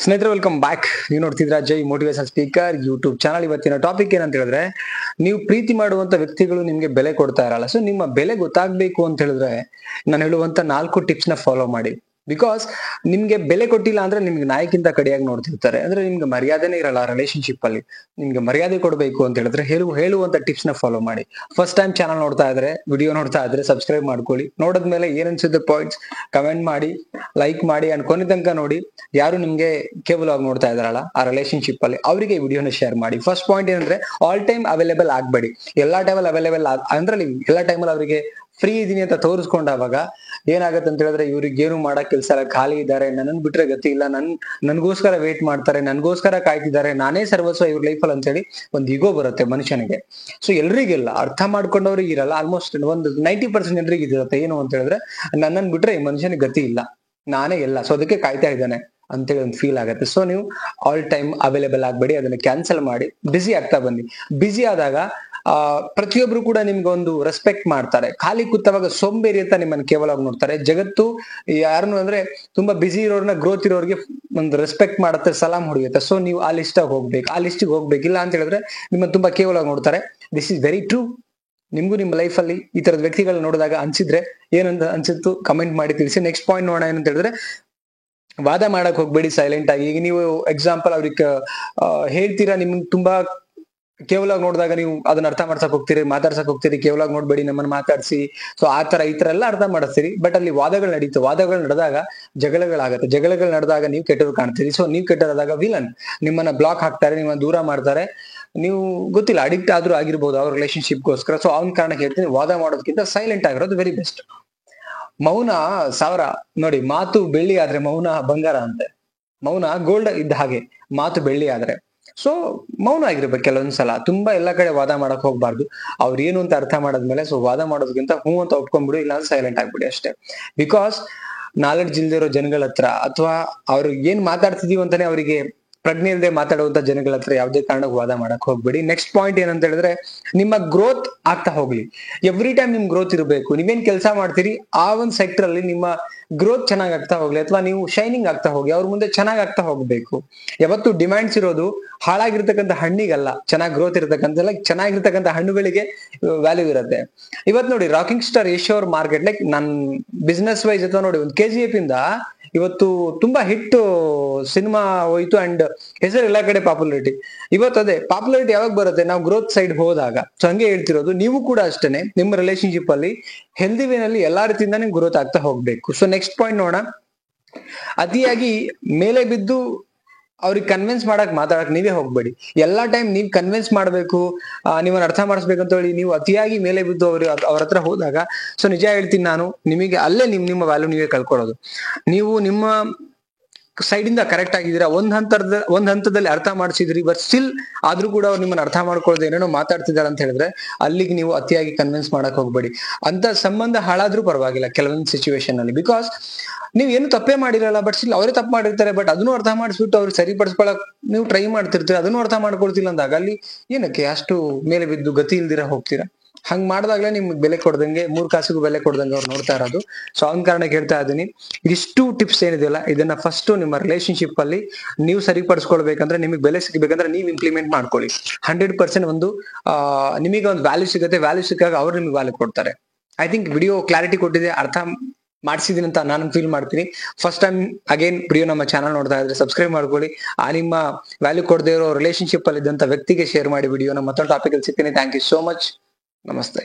ಸ್ನೇಹಿತರೆ welcome back. ನೀವು ನೋಡ್ತಿದ್ರ ಜೈ motivation speaker YouTube channel. ಇವತ್ತಿನ ಟಾಪಿಕ್ ಏನಂತ ಹೇಳಿದ್ರೆ, ನೀವು ಪ್ರೀತಿ ಮಾಡುವಂತ ವ್ಯಕ್ತಿಗಳು ನಿಮ್ಗೆ ಬೆಲೆ ಕೊಡ್ತಾ ಇರಲ್ಲ. ಸೊ ನಿಮ್ಮ ಬೆಲೆ ಗೊತ್ತಾಗ್ಬೇಕು ಅಂತ ಹೇಳಿದ್ರೆ ನಾನು ಹೇಳುವಂತ 4 ಟಿಪ್ಸ್ ನ ಫಾಲೋ ಮಾಡಿ. ಬಿಕಾಸ್ ನಿಮ್ಗೆ ಬೆಲೆ ಕೊಟ್ಟಿಲ್ಲ ಅಂದ್ರೆ ನಿಮ್ಗೆ ನಾಯಕಿಂತ ಕಡಿಯಾಗಿ ನೋಡ್ತಿರ್ತಾರೆ. ಅಂದ್ರೆ ನಿಮ್ಗೆ ಮರ್ಯಾದೆನೇ ಇರಲ್ಲ ರಿಲೇಶನ್ಶಿಪ್ ಅಲ್ಲಿ. ನಿಮ್ಗೆ ಮರ್ಯಾದೆ ಕೊಡಬೇಕು ಅಂತ ಹೇಳಿದ್ರೆ ಹೇಳುವಂತ ಟಿಪ್ಸ್ ನ ಫಾಲೋ ಮಾಡಿ. ಫಸ್ಟ್ ಟೈಮ್ ಚಾನಲ್ ನೋಡ್ತಾ ಇದ್ರೆ, ವಿಡಿಯೋ ನೋಡ್ತಾ ಇದ್ರೆ ಸಬ್ಸ್ಕ್ರೈಬ್ ಮಾಡ್ಕೊಳ್ಳಿ. ನೋಡಿದ್ಮೇಲೆ ಏನ್ ಅನ್ಸುತ್ತೆ ಪಾಯಿಂಟ್ಸ್ ಕಮೆಂಟ್ ಮಾಡಿ, ಲೈಕ್ ಮಾಡಿ ಅಂಡ್ ಕೊನೆ ತನಕ ನೋಡಿ. ಯಾರು ನಿಮ್ಗೆ ಕೇಬಲ್ ಆಗಿ ನೋಡ್ತಾ ಇದಾರಲ್ಲ ಆ ರಿಲೇಶನ್ಶಿಪ್ ಅಲ್ಲಿ, ಅವರಿಗೆ ವಿಡಿಯೋನ ಶೇರ್ ಮಾಡಿ. ಫಸ್ಟ್ ಪಾಯಿಂಟ್ ಏನಂದ್ರೆ, ಆಲ್ ಟೈಮ್ ಅವೈಲೇಬಲ್ ಆಗ್ಬೇಡಿ. ಎಲ್ಲಾ ಟೈಮಲ್ಲಿ ಅವೈಲೇಬಲ್ ಅಂದ್ರೆ ಎಲ್ಲಾ ಟೈಮಲ್ಲಿ ಅವರಿಗೆ ಫ್ರೀ ಇದೀನಿ ಅಂತ ತೋರಿಸ್ಕೊಂಡಾಗ ಏನಾಗತ್ತೆ ಅಂತ ಹೇಳಿದ್ರೆ, ಇವ್ರಿಗೆ ಏನು ಮಾಡಕ್ ಕೆಲ್ಸ ಇಲ್ಲ, ಖಾಲಿ ಇದ್ದಾರೆ, ನನ್ನನ್ ಬಿಟ್ರೆ ಗತಿ ಇಲ್ಲ, ನನ್ಗೋಸ್ಕರ ವೇಟ್ ಮಾಡ್ತಾರೆ, ನನ್ಗೋಸ್ಕರ ಕಾಯ್ತಿದ್ದಾರೆ, ನಾನೇ ಸರ್ವಸ್ವ ಇವ್ರ ಲೈಫಲ್ಲಿ ಅಂತ ಹೇಳಿ ಒಂದು ಈಗೋ ಬರುತ್ತೆ ಮನುಷ್ಯನಿಗೆ. ಸೊ ಎಲ್ರಿಗಿಲ್ಲ, ಅರ್ಥ ಮಾಡ್ಕೊಂಡವ್ರಿಗೆ ಇರಲ್ಲ. ಆಲ್ಮೋಸ್ಟ್ ಒಂದು 90% ಜನರಿಗೆ ಇರುತ್ತೆ. ಏನು ಅಂತ ಹೇಳಿದ್ರೆ, ನನ್ನನ್ ಬಿಟ್ರೆ ಈ ಮನುಷ್ಯನಿಗೆ ಗತಿ ಇಲ್ಲ, ನಾನೇ ಎಲ್ಲ, ಸೊ ಅದಕ್ಕೆ ಕಾಯ್ತಾ ಇದ್ದಾನೆ ಅಂತೇಳಿ ಒಂದು ಫೀಲ್ ಆಗುತ್ತೆ. ಸೊ ನೀವು ಆಲ್ ಟೈಮ್ ಅವೈಲೇಬಲ್ ಆಗ್ಬೇಡಿ, ಅದನ್ನ ಕ್ಯಾನ್ಸಲ್ ಮಾಡಿ ಬಿಸಿ ಆಗ್ತಾ ಬನ್ನಿ. ಬಿಸಿ ಆದಾಗ ಪ್ರತಿಯೊಬ್ರು ಕೂಡ ನಿಮ್ಗೆ ಒಂದು ರೆಸ್ಪೆಕ್ಟ್ ಮಾಡ್ತಾರೆ. ಖಾಲಿ ಕೂತವಾಗ ಸೋಂಬೇರಿ ಅಂತ ನಿಮ್ಮನ್ನ ಕೇವಲ ನೋಡ್ತಾರೆ. ಜಗತ್ತು ಯಾರನ್ನು ಅಂದ್ರೆ ತುಂಬಾ ಬಿಸಿ ಇರೋರ್ನ, ಗ್ರೋತ್ ಇರೋರಿಗೆ ಒಂದು ರೆಸ್ಪೆಕ್ಟ್ ಮಾಡುತ್ತೆ, ಸಲಾಮ್ ಹೊಡಿಯುತ್ತೆ. ಸೊ ನೀವು ಆ ಲಿಸ್ಟಾಗಿ ಹೋಗ್ಬೇಕು, ಆ ಲಿಸ್ಟಿಗೆ ಹೋಗ್ಬೇಕಿಲ್ಲ ಅಂತ ಹೇಳಿದ್ರೆ ನಿಮ್ಮನ್ನ ತುಂಬಾ ಕೇವಲ ನೋಡ್ತಾರೆ. This is very true. ನಿಮ್ಗೂ ನಿಮ್ಮ ಲೈಫ್ ಅಲ್ಲಿ ಈ ತರದ ವ್ಯಕ್ತಿಗಳನ್ನ ನೋಡಿದಾಗ ಅನ್ಸಿದ್ರೆ, ಏನಂತ ಅನ್ಸಿತ್ತು ಕಮೆಂಟ್ ಮಾಡಿ ತಿಳಿಸಿ. ನೆಕ್ಸ್ಟ್ ಪಾಯಿಂಟ್ ನೋಡೋಣ. ಏನಂತ ಹೇಳಿದ್ರೆ, ವಾದ ಮಾಡಕ್ ಹೋಗ್ಬೇಡಿ ಸೈಲೆಂಟ್ ಆಗಿ. ಈಗ ನೀವು ಎಕ್ಸಾಂಪಲ್ ಅವ್ರಿಗೆ ಹೇಳ್ತೀರಾ, ನಿಮ್ಗೆ ತುಂಬಾ ಕೇವಲ ನೋಡಿದಾಗ ನೀವು ಅದನ್ನ ಅರ್ಥ ಮಾಡ್ಸಕ್ ಹೋಗ್ತೀರಿ, ಮಾತಾಡ್ಸಕ್ ಹೋಗ್ತೀರಿ. ಕೇವಲ ನೋಡ್ಬೇಡಿ, ನಮ್ಮನ್ನ ಮಾತಾಡ್ಸಿ, ಸೊ ಆ ತರ ಈ ತರ ಎಲ್ಲ ಅರ್ಥ ಮಾಡಿಸ್ತೀರಿ. ಬಟ್ ಅಲ್ಲಿ ವಾದಗಳು ನಡೀತು. ವಾದಗಳು ನಡೆದಾಗ ಜಗಳಗಳಾಗತ್ತೆ. ಜಗಳಗಳು ನಡೆದಾಗ ನೀವು ಕೆಟ್ಟವ್ರು ಕಾಣ್ತೀರಿ. ಸೊ ನೀವು ಕೆಟ್ಟದಾದಾಗ ವಿಲನ್ ನಿಮ್ಮನ್ನ ಬ್ಲಾಕ್ ಹಾಕ್ತಾರೆ, ನಿಮ್ಮನ್ನ ದೂರ ಮಾಡ್ತಾರೆ. ನೀವು ಗೊತ್ತಿಲ್ಲ, ಅಡಿಕ್ಟ್ ಆದ್ರೂ ಆಗಿರ್ಬೋದು ಅವ್ರ ರಿಲೇಶನ್ಶಿಪ್ಗೋಸ್ಕರ. ಸೊ ಅವನ ಕಾರಣಕ್ಕೆ ಹೇಳ್ತೀನಿ, ವಾದ ಮಾಡೋದಕ್ಕಿಂತ ಸೈಲೆಂಟ್ ಆಗಿರೋದು ವೆರಿ ಬೆಸ್ಟ್. ಮೌನ 1000 ನೋಡಿ. ಮಾತು ಬೆಳ್ಳಿ ಆದ್ರೆ ಮೌನ ಬಂಗಾರ ಅಂತೆ. ಮೌನ ಗೋಲ್ಡ್ ಇದ್ದ ಹಾಗೆ, ಮಾತು ಬೆಳ್ಳಿ ಆದ್ರೆ. ಸೊ ಮೌನ ಆಗಿರ್ಬೇಕು ಕೆಲವೊಂದ್ಸಲ. ತುಂಬಾ ಎಲ್ಲಾ ಕಡೆ ವಾದ ಮಾಡಕ್ ಹೋಗ್ಬಾರ್ದು. ಅವ್ರು ಏನು ಅಂತ ಅರ್ಥ ಮಾಡದ್ಮೇಲೆ ಸೊ ವಾದ ಮಾಡೋದಕ್ಕಿಂತ ಹೂ ಅಂತ ಒಪ್ಕೊಂಡ್ಬಿಡು, ಇಲ್ಲ ಸೈಲೆಂಟ್ ಆಗ್ಬಿಡಿ ಅಷ್ಟೇ. ಬಿಕಾಸ್ ನಾಲೆಡ್ಜ್ ಇಲ್ದಿರೋ ಜನಗಳ ಹತ್ರ, ಅಥವಾ ಅವ್ರು ಏನ್ ಮಾತಾಡ್ತಿದೀವಿ ಅಂತಾನೆ ಅವರಿಗೆ ಪ್ರಜ್ಞೆ ಇಲ್ಲದೆ ಮಾತಾಡುವಂತ ಜನಗಳ ಹತ್ರ ಯಾವುದೇ ಕಾರಣಕ್ಕೆ ವಾದ ಮಾಡಕ್ ಹೋಗ್ಬೇಡಿ. ನೆಕ್ಸ್ಟ್ ಪಾಯಿಂಟ್ ಏನಂತ ಹೇಳಿದ್ರೆ, ನಿಮ್ಮ ಗ್ರೋತ್ ಆಗ್ತಾ ಹೋಗ್ಲಿ. ಎವ್ರಿ ಟೈಮ್ ನಿಮ್ ಗ್ರೋತ್ ಇರಬೇಕು. ನೀವೇನ್ ಕೆಲಸ ಮಾಡ್ತೀರಿ ಆ ಒಂದ್ ಸೆಕ್ಟರ್ ಅಲ್ಲಿ ನಿಮ್ಮ ಗ್ರೋತ್ ಚೆನ್ನಾಗ್ ಆಗ್ತಾ ಹೋಗ್ಲಿ, ಅಥವಾ ನೀವು ಶೈನಿಂಗ್ ಆಗ್ತಾ ಹೋಗಿ, ಅವ್ರ ಮುಂದೆ ಚೆನ್ನಾಗ್ ಆಗ್ತಾ ಹೋಗ್ಬೇಕು. ಯಾವತ್ತು ಡಿಮ್ಯಾಂಡ್ಸ್ ಇರೋದು ಹಾಳಾಗಿರ್ತಕ್ಕಂಥ ಹಣ್ಣಿಗಲ್ಲ, ಚೆನ್ನಾಗಿ ಗ್ರೋತ್ ಇರತಕ್ಕಂಥ ಚೆನ್ನಾಗಿರ್ತಕ್ಕಂಥ ಹಣ್ಣುಗಳಿಗೆ ವ್ಯಾಲ್ಯೂ ಇರುತ್ತೆ. ಇವತ್ತು ನೋಡಿ, ರಾಕಿಂಗ್ ಸ್ಟಾರ್ ಯಶ್ ಅವ್ರ ಮಾರ್ಕೆಟ್, ಲೈಕ್ ನನ್ ಬಿಸ್ನೆಸ್ ವೈಸ್ ಅಥವಾ ನೋಡಿ, ಒಂದು KGF ಇಂದ ಇವತ್ತು ತುಂಬಾ ಹಿಟ್ ಸಿನಿಮಾ ಹೋಯ್ತು ಅಂಡ್ ಹೆಸರು ಎಲ್ಲಾ ಕಡೆ ಪಾಪ್ಯುಲಾರಿಟಿ. ಇವತ್ತು ಅದೇ ಪಾಪ್ಯುಲಾರಿಟಿ ಯಾವಾಗ ಬರುತ್ತೆ, ನಾವು ಗ್ರೋತ್ ಸೈಡ್ ಹೋದಾಗ. ಸೊ ಹಂಗೆ ಹೇಳ್ತಿರೋದು, ನೀವು ಕೂಡ ಅಷ್ಟೇನೆ ನಿಮ್ಮ ರಿಲೇಶನ್ಶಿಪ್ ಅಲ್ಲಿ ಹೆಲ್ದಿ ವೇನಲ್ಲಿ ಎಲ್ಲಾ ರೀತಿಯಿಂದ ನೀವು ಗ್ರೋತ್ ಆಗ್ತಾ ಹೋಗ್ಬೇಕು. ಸೊ ನೆಕ್ಸ್ಟ್ ಪಾಯಿಂಟ್ ನೋಡೋಣ. ಅತಿಯಾಗಿ ಮೇಲೆ ಬಿದ್ದು ಅವ್ರಿಗೆ ಕನ್ವಿನ್ಸ್ ಮಾತಾಡಕ್ ನೀವೇ ಹೋಗ್ಬೇಡಿ. ಎಲ್ಲಾ ಟೈಮ್ ನೀವ್ ಕನ್ವಿನ್ಸ್ ಮಾಡ್ಬೇಕು, ನೀವನ್ನ ಅರ್ಥ ಮಾಡಿಸ್ಬೇಕಂತ ಹೇಳಿ ನೀವು ಅತಿಯಾಗಿ ಮೇಲೆ ಬಿದ್ದು ಅವ್ರ ಹತ್ರ ಹೋದಾಗ, ಸೊ ನಿಜ ಹೇಳ್ತೀನಿ ನಾನು, ನಿಮಗೆ ಅಲ್ಲೇ ನಿಮ್ಮ ವ್ಯಾಲ್ಯೂ ನೀವೇ ಕಳ್ಕೊಳ್ಳೋದು. ನೀವು ನಿಮ್ಮ ಸೈಡ್ ಇಂದ ಕರೆಕ್ಟ್ ಆಗಿದ್ದೀರಾ, ಒಂದ್ ಹಂತದಲ್ಲಿ ಅರ್ಥ ಮಾಡಿಸಿದ್ರಿ, ಬಟ್ ಸ್ಟಿಲ್ ಆದ್ರೂ ಕೂಡ ಅವ್ರು ನಿಮ್ಮನ್ನ ಅರ್ಥ ಮಾಡ್ಕೊಳ್ಳೋದು ಏನೇನೋ ಮಾತಾಡ್ತಿದಾರೆ ಅಂತ ಹೇಳಿದ್ರೆ, ಅಲ್ಲಿಗೆ ನೀವು ಅತಿಯಾಗಿ ಕನ್ವಿನ್ಸ್ ಮಾಡಕ್ ಹೋಗ್ಬೇಡಿ. ಅಂತ ಸಂಬಂಧ ಹಾಳಾದ್ರೂ ಪರವಾಗಿಲ್ಲ ಕೆಲವೊಂದು ಸಿಚುವೇಶನ್ ಅಲ್ಲಿ. ಬಿಕಾಸ್ ನೀವ್ ಏನು ತಪ್ಪೇ ಮಾಡಿರಲ್ಲ, ಬಟ್ ಸ್ಟಿಲ್ ಅವರೇ ತಪ್ಪು ಮಾಡಿರ್ತಾರೆ. ಬಟ್ ಅದನ್ನು ಅರ್ಥ ಮಾಡಿಸ್ಬಿಟ್ಟು ಅವ್ರು ಸರಿಪಡಿಸ್ಕೊಳಕ್ ನೀವು ಟ್ರೈ ಮಾಡ್ತಿರ್ತೀರ, ಅದನ್ನು ಅರ್ಥ ಮಾಡ್ಕೊಳ್ತಿಲ್ಲ ಅಂದಾಗ ಅಲ್ಲಿ ಏನಕ್ಕೆ ಅಷ್ಟು ಮೇಲೆ ಬಿದ್ದು ಗತಿ ಇಲ್ದಿರ ಹೋಗ್ತೀರಾ? ಹಂಗ್ ಮಾಡಿದಾಗ್ಲೇ ನಿಮ್ಗೆ ಬೆಲೆ ಕೊಡ್ದಂಗೆ, 3 ಕಾಸಿಗೂ ಬೆಲೆ ಕೊಡ್ದಂಗೆ ಅವ್ರು ನೋಡ್ತಾ ಇರೋದು. ಸೊ ಅವನ ಕಾರಣಕ್ಕೆ ಹೇಳ್ತಾ ಇದ್ದೀನಿ, ಇದಿಷ್ಟು ಟಿಪ್ಸ್ ಏನಿದೆಯಲ್ಲ, ಇದನ್ನ ಫಸ್ಟ್ ನಿಮ್ಮ ರಿಲೇಶನ್ಶಿಪ್ ಅಲ್ಲಿ ನೀವು ಸರಿಪಡಿಸ್ಕೊಳ್ಬೇಕಂದ್ರೆ, ನಿಮಗೆ ಬೆಲೆ ಸಿಗಬೇಕಂದ್ರೆ ನೀವು ಇಂಪ್ಲಿಮೆಂಟ್ ಮಾಡ್ಕೊಳ್ಳಿ. 100% ಒಂದು ನಿಮಗೆ ಒಂದು ವ್ಯಾಲ್ಯೂ ಸಿಗುತ್ತೆ. ವ್ಯಾಲ್ಯೂ ಸಿಕ್ಕಾಗ ಅವ್ರು ನಿಮ್ಗೆ ವ್ಯಾಲ್ಯೂ ಕೊಡ್ತಾರೆ. ಐ ಥಿಂಕ್ ವಿಡಿಯೋ ಕ್ಲಾರಿಟಿ ಕೊಟ್ಟಿದೆ, ಅರ್ಥ ಮಾಡಿಸಿದೀನಿ ಅಂತ ನಾನು ಫೀಲ್ ಮಾಡ್ತೀನಿ. ಫಸ್ಟ್ ಟೈಮ್ ಅಗೇನ್ ವಿಡಿಯೋ ನಮ್ಮ ಚಾನಲ್ ನೋಡ್ತಾ ಇದ್ರೆ ಸಬ್ಸ್ಕ್ರೈಬ್ ಮಾಡ್ಕೊಳ್ಳಿ. ನಿಮ್ಮ ವ್ಯಾಲ್ಯೂ ಕೊಡದೇ ಇರೋ ರಿಲೇಶನ್ಶಿಪ್ ಅಲ್ಲಿ ಇದ್ದಂತ ವ್ಯಕ್ತಿಗೆ ಶೇರ್ ಮಾಡಿ ವಿಡಿಯೋನ. ಮತ್ತೊಂದು ಟಾಪಿಕ್ ಅಲ್ಲಿ ಸಿಗ್ತೀನಿ. Thank you so much. ನಮಸ್ತೆ.